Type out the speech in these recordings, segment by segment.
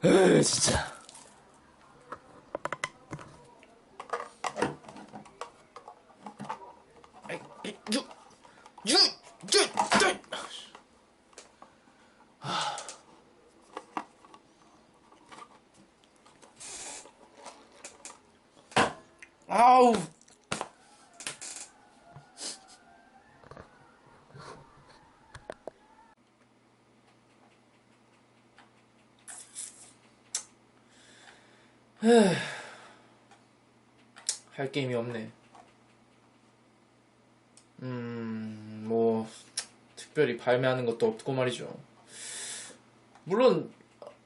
진짜. 유, 유, 유, 유. 아우. 할 게임이 없네. 뭐 특별히 발매하는 것도 없고 말이죠. 물론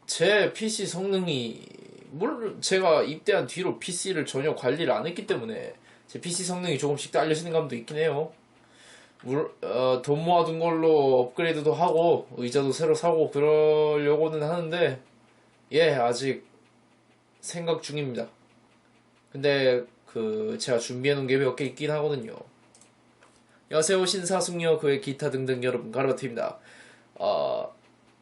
제 PC 성능이, 물론 제가 입대한 뒤로 PC를 전혀 관리를 안 했기 때문에 제 PC 성능이 조금씩 딸려지는 감도 있긴 해요. 돈 모아둔 걸로 업그레이드도 하고 의자도 새로 사고 그러려고는 하는데, 예, 아직 생각 중입니다. 근데 제가 준비해놓은 게 몇 개 있긴 하거든요. 여세오 신사숙녀 그의 기타 등등 여러분 가르마트입니다.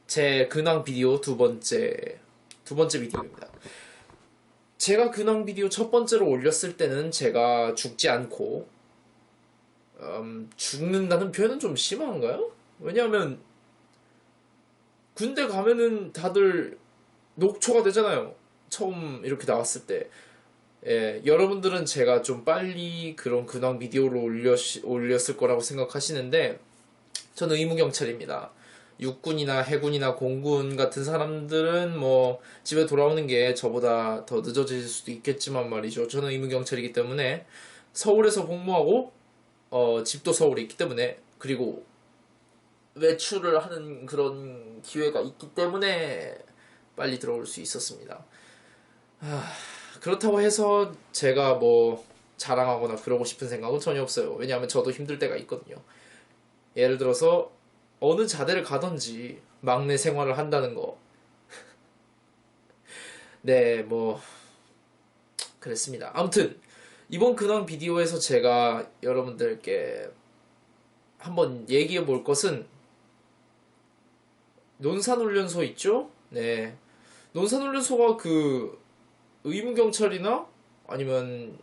제 근황 비디오 두 번째 비디오입니다. 제가 근황 비디오 첫 번째로 올렸을 때는 제가 죽지 않고, 죽는다는 표현은 좀 심한가요? 왜냐하면 군대 가면은 다들 녹초가 되잖아요. 처음 이렇게 나왔을 때. 예, 여러분들은 제가 좀 빨리 그런 근황 비디오를 올렸을 거라고 생각하시는데, 저는 의무경찰입니다. 육군이나 해군이나 공군 같은 사람들은 뭐 집에 돌아오는 게 저보다 더 늦어질 수도 있겠지만 말이죠. 저는 의무경찰이기 때문에 서울에서 복무하고, 집도 서울에 있기 때문에, 그리고 외출을 하는 그런 기회가 있기 때문에 빨리 들어올 수 있었습니다. 그렇다고 해서 제가 뭐 자랑하거나 그러고 싶은 생각은 전혀 없어요. 왜냐하면 저도 힘들 때가 있거든요. 예를 들어서 어느 자대를 가든지 막내 생활을 한다는 거. 네, 뭐 그랬습니다. 아무튼 이번 근황 비디오에서 제가 여러분들께 한번 얘기해 볼 것은, 논산훈련소 있죠? 네. 논산훈련소가 의무경찰이나 아니면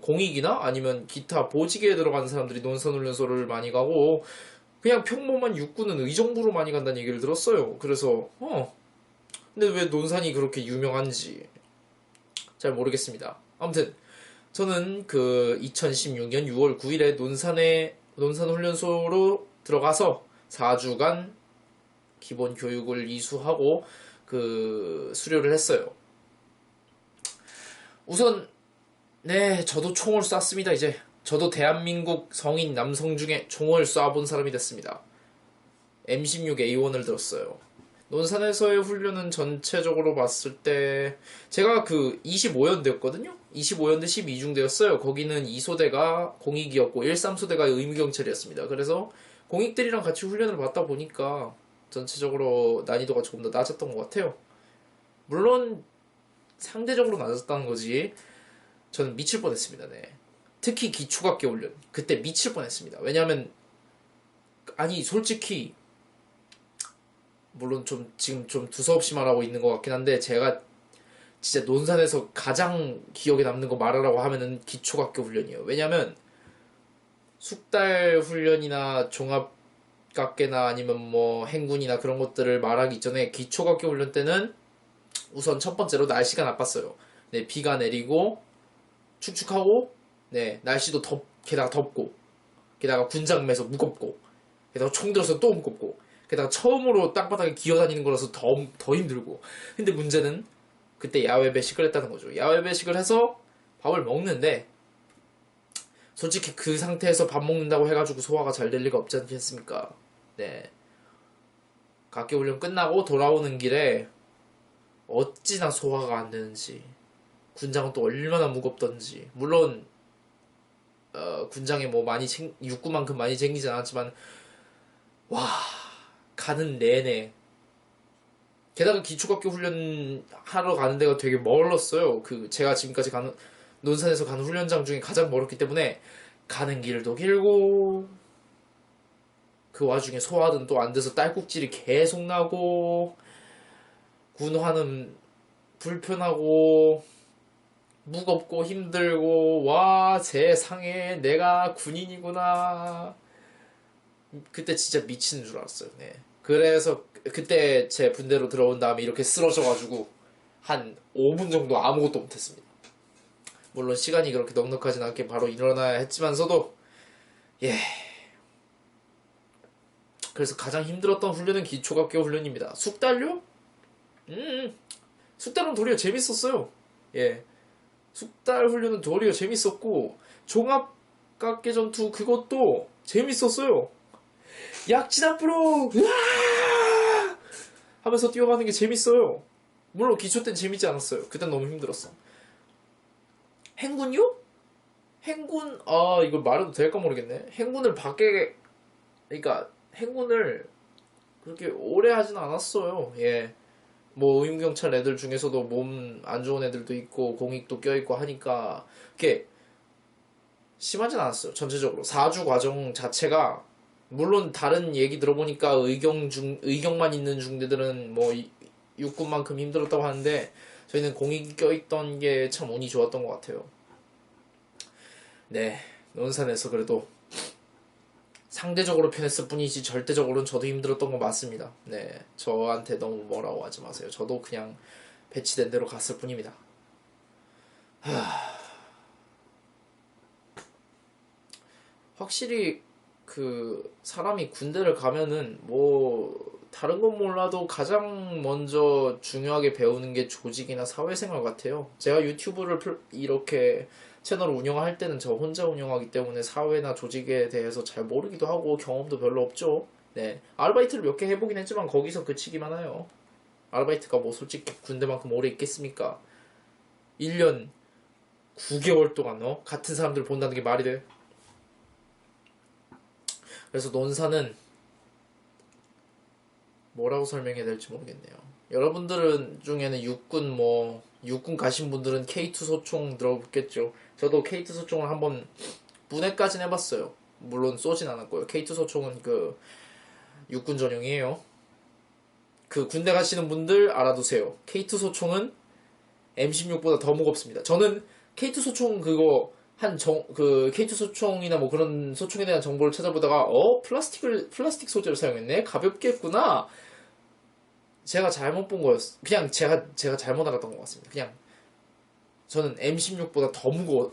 공익이나 아니면 기타 보직에 들어가는 사람들이 논산훈련소를 많이 가고, 그냥 평범한 육군은 의정부로 많이 간다는 얘기를 들었어요. 그래서 근데 왜 논산이 그렇게 유명한지 잘 모르겠습니다. 아무튼 저는 2016년 6월 9일에 논산훈련소로 들어가서 4주간 기본 교육을 이수하고 수료를 했어요. 우선 네, 저도 총을 쐈습니다. 이제 저도 대한민국 성인 남성 중에 총을 쏴본 사람이 됐습니다. M16A1을 들었어요. 논산에서의 훈련은 전체적으로 봤을 때 제가 25연대였거든요. 25연대 12중대였어요. 거기는 2소대가 공익이었고 13소대가 의무경찰이었습니다. 그래서 공익들이랑 같이 훈련을 받다 보니까 전체적으로 난이도가 조금 더 낮았던 것 같아요. 물론 상대적으로 낮았다는 거지 저는 미칠 뻔했습니다. 네. 특히 기초각계 훈련 그때 미칠 뻔했습니다. 왜냐하면 솔직히 물론 지금 좀 두서없이 말하고 있는 것 같긴 한데, 제가 진짜 논산에서 가장 기억에 남는 거 말하라고 하면은 기초각계 훈련이에요. 왜냐면 숙달 훈련이나 종합각계나 아니면 뭐 행군이나 그런 것들을 말하기 전에 기초각계 훈련 때는 우선 첫 번째로 날씨가 나빴어요. 네, 비가 내리고 축축하고, 네, 날씨도 게다가 덥고, 게다가 군장 매서 무겁고, 게다가 총 들어서 또 무겁고, 게다가 처음으로 땅바닥에 기어다니는 거라서 더 힘들고. 근데 문제는 그때 야외 배식을 했다는 거죠. 야외 배식을 해서 밥을 먹는데, 솔직히 그 상태에서 밥 먹는다고 해가지고 소화가 잘 될 리가 없지 않겠습니까? 네. 각계훈련 끝나고 돌아오는 길에 어찌나 소화가 안 되는지, 군장은 또 얼마나 무겁던지. 물론 군장에 뭐 육구만큼 많이 챙기진 않았지만, 와, 가는 내내. 게다가 기초각계 훈련 하러 가는 데가 되게 멀었어요. 제가 지금까지 논산에서 가는 훈련장 중에 가장 멀었기 때문에 가는 길도 길고, 그 와중에 소화는 또 안 돼서 딸꾹질이 계속 나고, 군화는 불편하고 무겁고 힘들고 와 세상에 내가 군인이구나. 그때 진짜 미치는 줄 알았어요. 네. 그래서 그때 제 분대로 들어온 다음에 이렇게 쓰러져가지고 한 5분 정도 아무것도 못했습니다. 물론 시간이 그렇게 넉넉하진 않게 바로 일어나야 했지만서도 예. 그래서 가장 힘들었던 훈련은 기초각계 훈련입니다. 숙달요? 숙달은 도리어 재밌었어요. 예. 숙달 훈련은 도리어 재밌었고 종합각계 전투 그것도 재밌었어요. 약진 앞으로 으아! 하면서 뛰어가는 게 재밌어요. 물론 기초 땐 재밌지 않았어요. 그땐 너무 힘들었어. 행군요? 행군 이걸 말해도 될까 모르겠네. 행군을 밖에 그러니까 행군을 그렇게 오래 하진 않았어요. 예. 뭐 의무경찰 애들 중에서도 몸 안 좋은 애들도 있고 공익도 껴있고 하니까 그게 심하진 않았어요. 전체적으로 4주 과정 자체가 물론 다른 얘기 들어보니까 의경만 있는 중대들은 뭐 육군만큼 힘들었다고 하는데 저희는 공익이 껴있던 게 참 운이 좋았던 것 같아요. 네, 논산에서 그래도 상대적으로 편했을 뿐이지 절대적으로는 저도 힘들었던 건 맞습니다. 네, 저한테 너무 뭐라고 하지 마세요. 저도 그냥 배치된 대로 갔을 뿐입니다. 확실히 그 사람이 군대를 가면은 뭐 다른 건 몰라도 가장 먼저 중요하게 배우는 게 조직이나 사회생활 같아요. 제가 유튜브를 이렇게 채널을 운영할 때는 저 혼자 운영하기 때문에 사회나 조직에 대해서 잘 모르기도 하고 경험도 별로 없죠. 네, 아르바이트를 몇 개 해보긴 했지만 거기서 그치기만 해요. 아르바이트가 뭐 솔직히 군대만큼 오래 있겠습니까? 1년 9개월 동안 같은 사람들 본다는 게 말이 돼? 그래서 논사는 뭐라고 설명해야 될지 모르겠네요. 여러분들은 중에는 육군 가신 분들은 K2 소총 들어보겠죠. 저도 K2 소총을 한번 분해까지는 해봤어요. 물론 쏘진 않았고요. K2 소총은 그 육군 전용이에요. 그 군대 가시는 분들 알아두세요. K2 소총은 M16보다 더 무겁습니다. 저는 K2 소총 그거 그 K2 소총이나 뭐 그런 소총에 대한 정보를 찾아보다가 플라스틱 소재를 사용했네? 가볍게 했구나. 제가 잘못 본 거였어. 그냥 제가 잘못 알았던 것 같습니다. 그냥 저는 M16보다 더 무거워.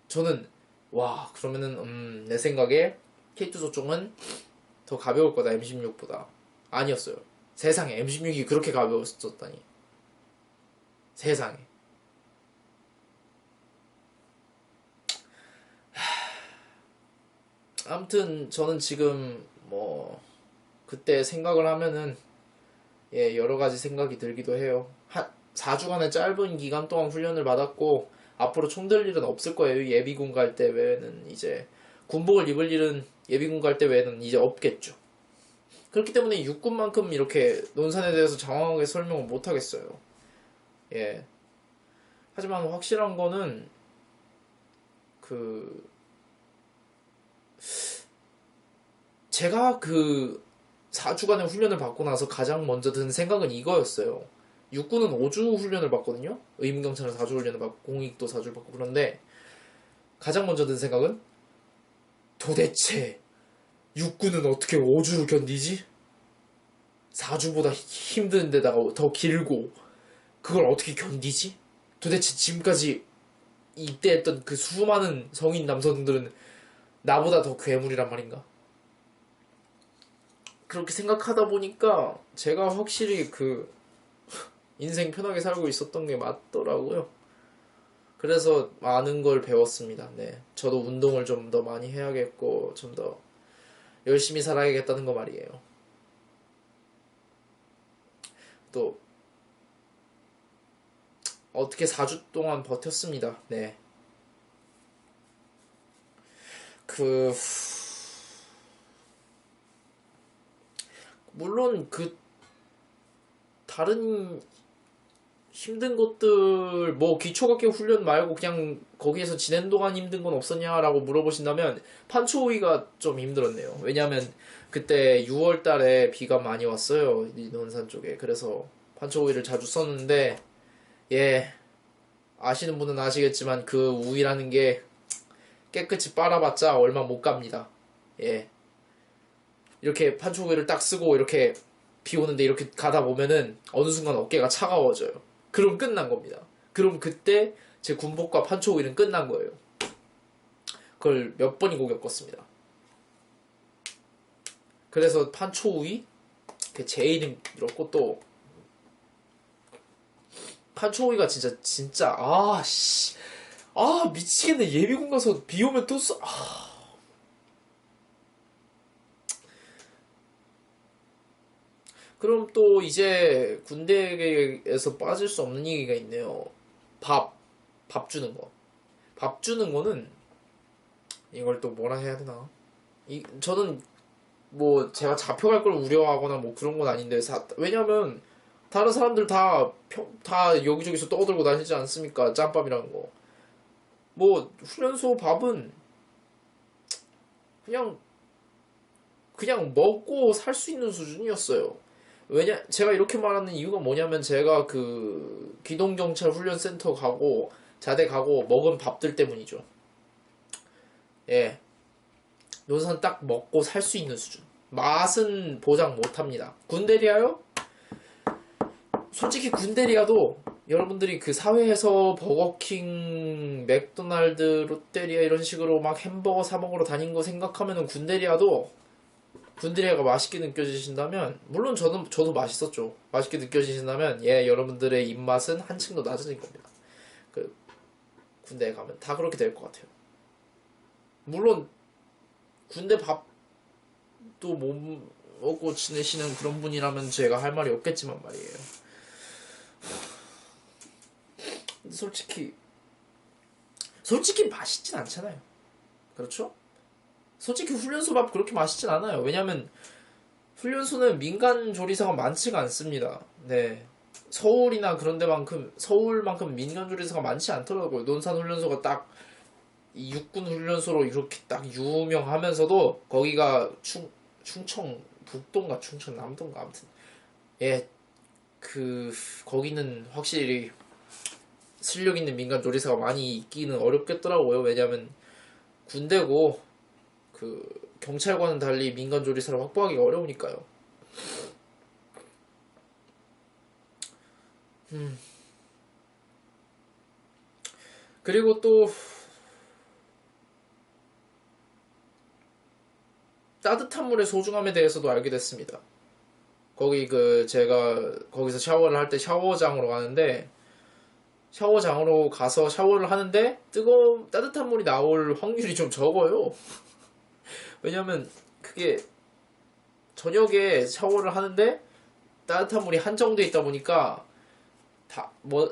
저는 와 그러면은 내 생각에 K2 소총은 더 가벼울 거다 M16보다. 아니었어요. 세상에 M16이 그렇게 가벼웠었다니. 세상에. 아무튼 저는 지금 뭐 그때 생각을 하면은 여러 가지 생각이 들기도 해요. 한 4주간의 짧은 기간 동안 훈련을 받았고 앞으로 총 들 일은 없을 거예요. 예비군 갈 때 외에는 이제 군복을 입을 일은 예비군 갈 때 외에는 이제 없겠죠. 그렇기 때문에 육군만큼 이렇게 논산에 대해서 장황하게 설명을 못 하겠어요. 예. 하지만 확실한 거는 제가 그 4주간의 훈련을 받고 나서 가장 먼저 든 생각은 이거였어요. 육군은 5주 훈련을 받거든요. 의무경찰은 4주 훈련을 받고 공익도 4주를 받고 그런데 가장 먼저 든 생각은 도대체 육군은 어떻게 5주를 견디지? 4주보다 힘든 데다가 더 길고 그걸 어떻게 견디지? 도대체 지금까지 입대했던 그 수많은 성인 남성들은 나보다 더 괴물이란 말인가? 그렇게 생각하다 보니까 제가 확실히 인생 편하게 살고 있었던 게 맞더라고요. 그래서 많은 걸 배웠습니다. 네. 저도 운동을 좀 더 많이 해야겠고 좀 더 열심히 살아야겠다는 거 말이에요. 또 어떻게 4주 동안 버텼습니다. 네. 물론 다른 힘든 것들 뭐 기초각계 훈련 말고 그냥 거기에서 지낸 동안 힘든 건 없었냐라고 물어보신다면 판초오이가 좀 힘들었네요. 왜냐하면 그때 6월 달에 비가 많이 왔어요. 이 논산 쪽에. 그래서 판초 우유를 자주 썼는데 예, 아시는 분은 아시겠지만 그 우유라는 게 깨끗이 빨아봤자 얼마 못 갑니다. 예, 이렇게 판초 우유를 딱 쓰고 이렇게 비 오는데 이렇게 가다 보면은 어느 순간 어깨가 차가워져요. 그럼 끝난 겁니다. 그럼 그때 제 군복과 판초 우유는 끝난 거예요. 그걸 몇 번이고 겪었습니다. 그래서 판초 우유 제일 힘들었고 또 판초 우유가 진짜 미치겠네. 예비군 가서 비 오면 또 그럼 또 이제 군대에서 빠질 수 없는 얘기가 있네요. 밥 주는 거. 밥 주는 거는 이걸 또 뭐라 해야 되나? 저는 뭐 제가 잡혀갈 걸 우려하거나 뭐 그런 건 아닌데 왜냐면 다른 사람들 다 여기저기서 떠들고 다니지 않습니까? 짬밥이라는 거. 뭐 훈련소 밥은 그냥 먹고 살 수 있는 수준이었어요. 제가 이렇게 말하는 이유가 뭐냐면 제가 그 기동경찰 훈련센터 가고 자대 가고 먹은 밥들 때문이죠. 예. 논산 딱 먹고 살 수 있는 수준. 맛은 보장 못합니다. 군대리아요? 솔직히 군대리아도 여러분들이 그 사회에서 버거킹, 맥도날드, 롯데리아 이런 식으로 막 햄버거 사 먹으러 다닌 거 생각하면은 군대리아가 맛있게 느껴지신다면 물론 저도 맛있었죠. 맛있게 느껴지신다면 예, 여러분들의 입맛은 한층 더 낮아질 겁니다. 그 군대에 가면 다 그렇게 될 것 같아요. 물론 군대 밥도 못 먹고 지내시는 그런 분이라면 제가 할 말이 없겠지만 말이에요. 근데 솔직히 맛있진 않잖아요. 그렇죠? 솔직히 훈련소 밥 그렇게 맛있진 않아요. 왜냐면 훈련소는 민간 조리사가 많지가 않습니다. 네. 서울만큼 민간 조리사가 많지 않더라고요. 논산 훈련소가 딱 이 육군 훈련소로 이렇게 딱 유명하면서도 거기가 충청 북동가 충청 남동가 아무튼 예, 거기는 확실히 실력 있는 민간 조리사가 많이 있기는 어렵겠더라고요. 왜냐면 군대고 경찰과는 달리 민간 조리사를 확보하기가 어려우니까요. 그리고 또 따뜻한 물의 소중함에 대해서도 알게 됐습니다. 제가 거기서 샤워를 할 때 샤워장으로 가는데 샤워장으로 가서 샤워를 하는데 따뜻한 물이 나올 확률이 좀 적어요. 왜냐면 그게 저녁에 샤워를 하는데 따뜻한 물이 한정돼 있다 보니까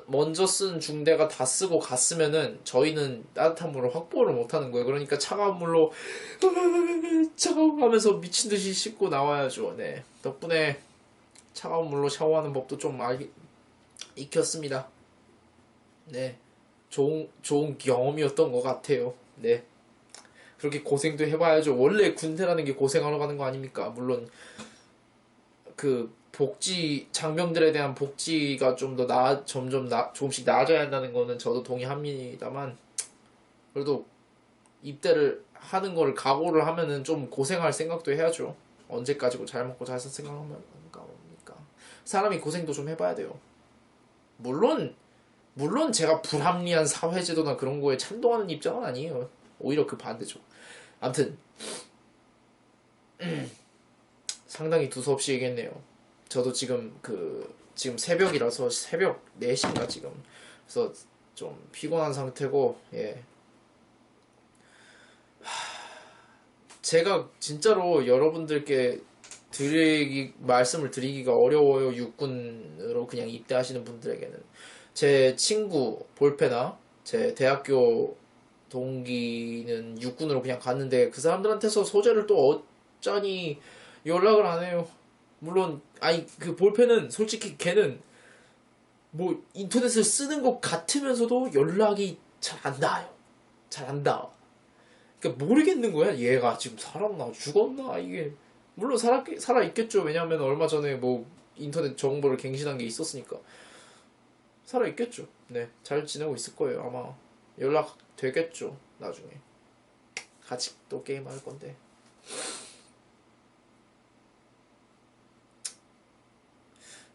먼저 쓴 중대가 다 쓰고 갔으면은 저희는 따뜻한 물을 확보를 못하는 거예요. 그러니까 차가운 물로 차가워하면서 미친 듯이 씻고 나와야죠. 네, 덕분에 차가운 물로 샤워하는 법도 좀 익혔습니다. 네, 좋은 경험이었던 것 같아요. 네, 그렇게 고생도 해봐야죠. 원래 군대라는 게 고생하러 가는 거 아닙니까? 물론 장병들에 대한 복지가 좀 더 조금씩 나아져야 한다는 거는 저도 동의합니다만, 그래도 입대를 하는 거를 각오를 하면은 좀 고생할 생각도 해야죠. 언제까지고 잘 먹고 잘 살 생각하면 뭡니까? 사람이 고생도 좀 해봐야 돼요. 물론 제가 불합리한 사회제도나 그런 거에 찬동하는 입장은 아니에요. 오히려 그 반대죠. 아무튼 상당히 두서없이 얘기했네요. 저도 지금 새벽이라서 새벽 4시인가 지금. 그래서 좀 피곤한 상태고, 예. 제가 진짜로 여러분들께 말씀을 드리기가 어려워요. 육군으로 그냥 입대하시는 분들에게는. 제 친구 볼페나 제 대학교 동기는 육군으로 그냥 갔는데 그 사람들한테서 소재를 또 어쩌니 연락을 안 해요. 물론 그 볼펜은 솔직히 걔는 뭐 인터넷을 쓰는 것 같으면서도 연락이 잘 안 닿아요. 잘 안 닿아. 그러니까 모르겠는 거야. 얘가 지금 살았나 죽었나 이게. 물론 살아 있겠죠. 왜냐하면 얼마 전에 뭐 인터넷 정보를 갱신한 게 있었으니까 살아있겠죠. 네, 잘 지내고 있을 거예요. 아마 연락 되겠죠. 나중에 같이 또 게임 할 건데.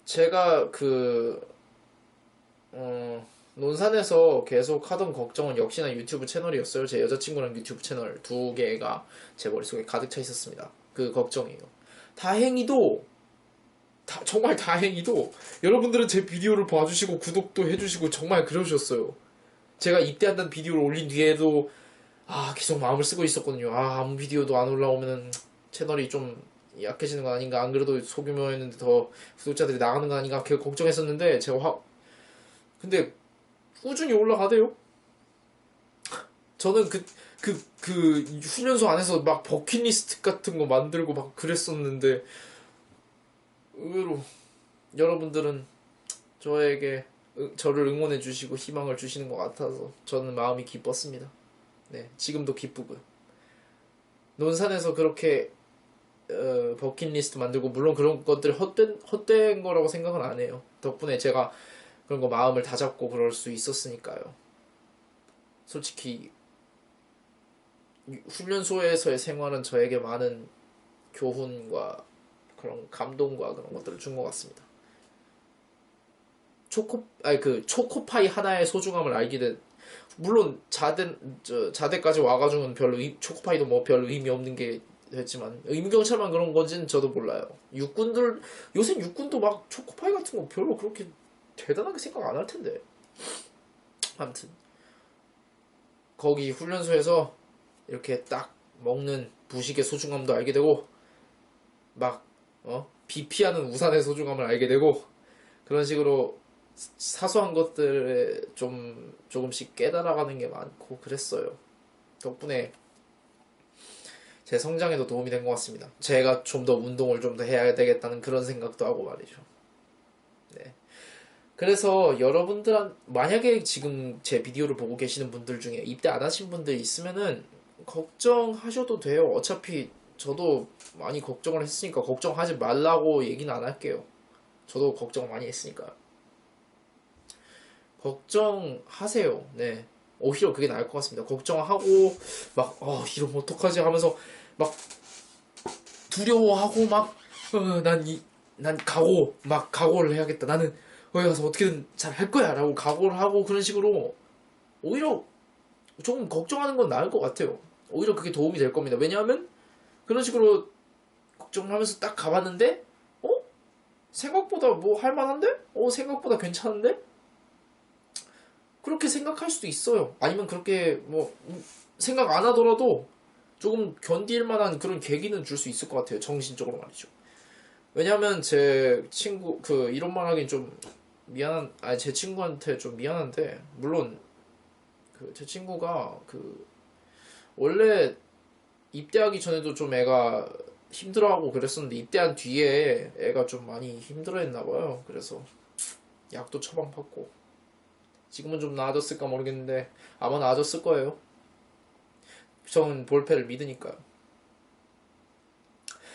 제가 논산에서 계속 하던 걱정은 역시나 유튜브 채널이었어요. 제 여자친구랑 유튜브 채널 두 개가 제 머릿속에 가득 차 있었습니다. 그 걱정이에요. 다행히도 정말 다행히도 여러분들은 제 비디오를 봐주시고 구독도 해주시고 정말 그러셨어요. 제가 입대한다는 비디오를 올린 뒤에도 계속 마음을 쓰고 있었거든요. 아무 비디오도 안 올라오면 채널이 좀 약해지는 거 아닌가, 안 그래도 소규모였는데 더 구독자들이 나가는 거 아닌가 걱정했었는데 근데 꾸준히 올라가대요. 저는 그 훈련소 안에서 막 버킷리스트 같은 거 만들고 막 그랬었는데 의외로 여러분들은 저를 응원해 주시고 희망을 주시는 것 같아서 저는 마음이 기뻤습니다. 네, 지금도 기쁘고요. 논산에서 그렇게 버킷리스트 만들고, 물론 그런 것들 헛된 거라고 생각은 안 해요. 덕분에 제가 그런 거 마음을 다잡고 그럴 수 있었으니까요. 솔직히 훈련소에서의 생활은 저에게 많은 교훈과 그런 감동과 그런 것들을 준 것 같습니다. 초코파이 하나의 소중함을 알게 된, 물론 자대까지 와가지고는 초코파이도 뭐 별 의미 없는 게 됐지만, 의무경찰만 그런 건지는 저도 몰라요. 요새 육군도 막 초코파이 같은 거 별로 그렇게 대단하게 생각 안 할 텐데. 아무튼 거기 훈련소에서 이렇게 딱 먹는 부식의 소중함도 알게 되고, 막 비 피하는 우산의 소중함을 알게 되고, 그런 식으로 사소한 것들에 조금씩 깨달아가는 게 많고 그랬어요. 덕분에 제 성장에도 도움이 된 것 같습니다. 제가 좀 더 운동을 좀 더 해야 되겠다는 그런 생각도 하고 말이죠. 네. 그래서 만약에 지금 제 비디오를 보고 계시는 분들 중에 입대 안 하신 분들 있으면은 걱정하셔도 돼요. 어차피 저도 많이 걱정을 했으니까 걱정하지 말라고 얘기는 안 할게요. 저도 걱정 많이 했으니까요. 걱정하세요. 네. 오히려 그게 나을 것 같습니다. 걱정하고 이러면 어떡하지 하면서 막 두려워하고 난 각오를 해야겠다. 나는 거기 가서 어떻게든 잘 할 거야 라고 각오를 하고, 그런 식으로 오히려 조금 걱정하는 건 나을 것 같아요. 오히려 그게 도움이 될 겁니다. 왜냐하면 그런 식으로 걱정을 하면서 딱 가봤는데 생각보다 뭐 할만한데? 생각보다 괜찮은데? 그렇게 생각할 수도 있어요. 아니면 그렇게 뭐 생각 안 하더라도 조금 견딜 만한 그런 계기는 줄 수 있을 것 같아요. 정신적으로 말이죠. 왜냐하면 제 친구 이런 말 하긴 좀 제 친구한테 좀 미안한데, 물론 제 친구가 원래 입대하기 전에도 좀 애가 힘들어하고 그랬었는데, 입대한 뒤에 애가 좀 많이 힘들어했나봐요. 그래서 약도 처방받고 지금은 좀 나아졌을까 모르겠는데 아마 나아졌을 거예요. 저는 볼패를 믿으니까요.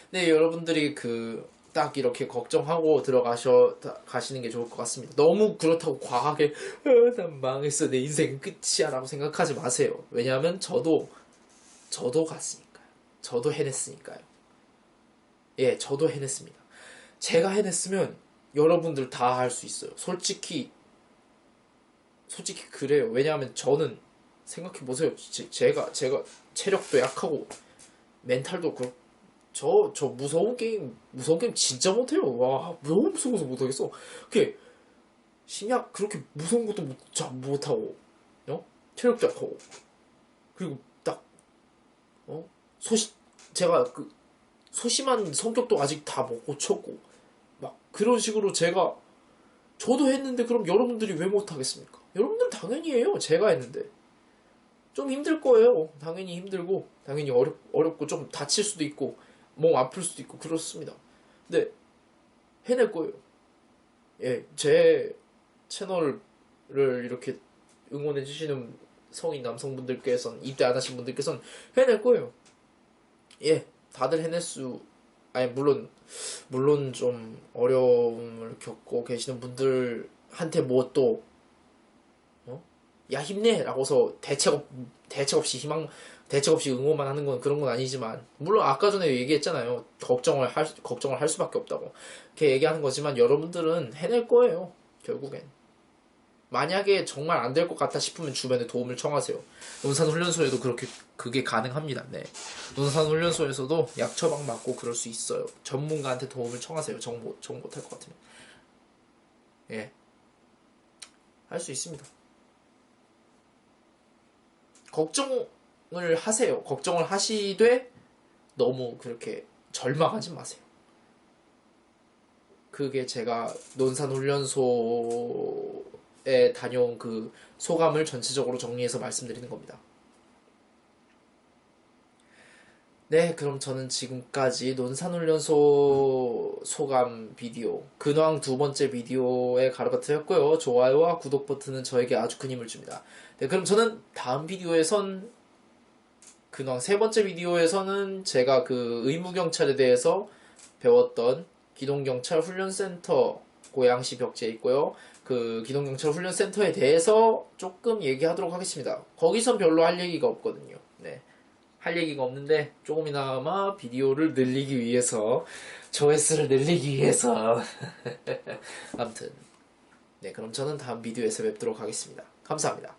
네, 여러분들이 딱 이렇게 걱정하고 가시는 게 좋을 것 같습니다. 너무 그렇다고 과하게 난 망했어, 내 인생은 끝이야 라고 생각하지 마세요. 왜냐하면 저도 갔으니까요. 저도 해냈으니까요. 예, 저도 해냈습니다. 제가 해냈으면 여러분들 다 할 수 있어요. 솔직히 그래요. 왜냐하면 저는 생각해보세요. 제가 체력도 약하고 멘탈도 저 무서운 게임 진짜 못해요. 와, 너무 무서워서 못하겠어. 그게 심약 그렇게 무서운 것도 못하고, 체력도 약하고, 그리고 딱 제가 소심한 성격도 아직 다 못 고쳤고, 막 그런 식으로 저도 했는데 그럼 여러분들이 왜 못하겠습니까? 여러분들은 당연히 해요. 제가 했는데 좀 힘들 거예요. 당연히 힘들고, 당연히 어렵고, 좀 다칠 수도 있고, 몸 아플 수도 있고 그렇습니다. 근데 해낼 거예요. 예, 제 채널을 이렇게 응원해 주시는 성인 남성분들께서는, 입대 안 하신 분들께서는 해낼 거예요. 예, 다들 해낼 수 아니 물론 좀 어려움을 겪고 계시는 분들한테 뭐 또 야 힘내라고서 대책 없이 응원만 하는 건 그런 건 아니지만, 물론 아까 전에 얘기했잖아요. 걱정을 할 수밖에 없다고. 그렇게 얘기하는 거지만 여러분들은 해낼 거예요. 결국엔. 만약에 정말 안 될 것 같다 싶으면 주변에 도움을 청하세요. 논산훈련소에도 그게 가능합니다. 네. 논산훈련소에서도 약 처방 받고 그럴 수 있어요. 전문가한테 도움을 청하세요. 정 못할 것 같으면. 예. 할 수 있습니다. 걱정을 하세요. 걱정을 하시되 너무 그렇게 절망하지 마세요. 그게 제가 논산훈련소에 다녀온 그 소감을 전체적으로 정리해서 말씀드리는 겁니다. 네, 그럼 저는 지금까지 논산훈련소 소감 비디오, 근황 두 번째 비디오의 가르바트였고요. 좋아요와 구독 버튼은 저에게 아주 큰 힘을 줍니다. 네, 그럼 저는 다음 비디오에선, 근황 세 번째 비디오에서는 제가 그 의무경찰에 대해서 배웠던 기동경찰 훈련센터, 고양시 벽지에 있고요. 그 기동경찰 훈련센터에 대해서 조금 얘기하도록 하겠습니다. 거기선 별로 할 얘기가 없거든요. 네. 할 얘기가 없는데 조금이나마 비디오를 늘리기 위해서, 조회수를 늘리기 위해서 아무튼 네, 그럼 저는 다음 비디오에서 뵙도록 하겠습니다. 감사합니다.